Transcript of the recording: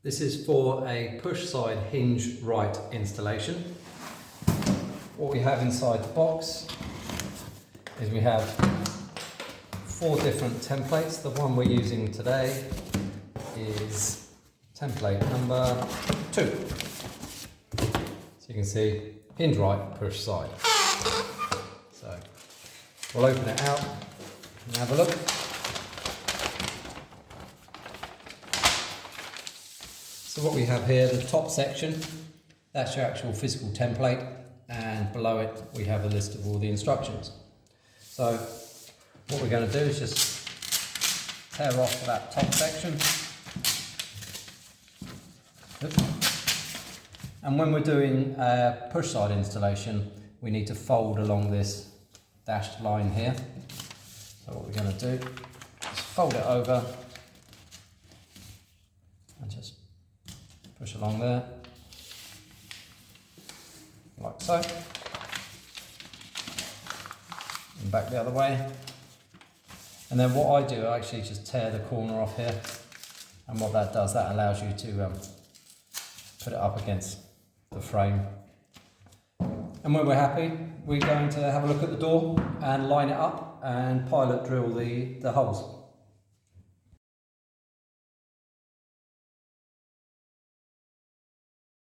This is for a push side hinge right installation. What we have inside the box is we have 4 different templates. The one we're using today is template number 2. So you can see hinge right, push side. So we'll open it out and have a look. So what we have here, the top section, that's your actual physical template, and below it we have a list of all the instructions. So what we're going to do is just tear off that top section. And when we're doing a push side installation, we need to fold along this dashed line here. So what we're going to do is fold it over and just push along there, like so, and back the other way. And then what I do, I actually just tear the corner off here, and what that does, that allows you to put it up against the frame. And when we're happy, we're going to have a look at the door and line it up and pilot drill the holes.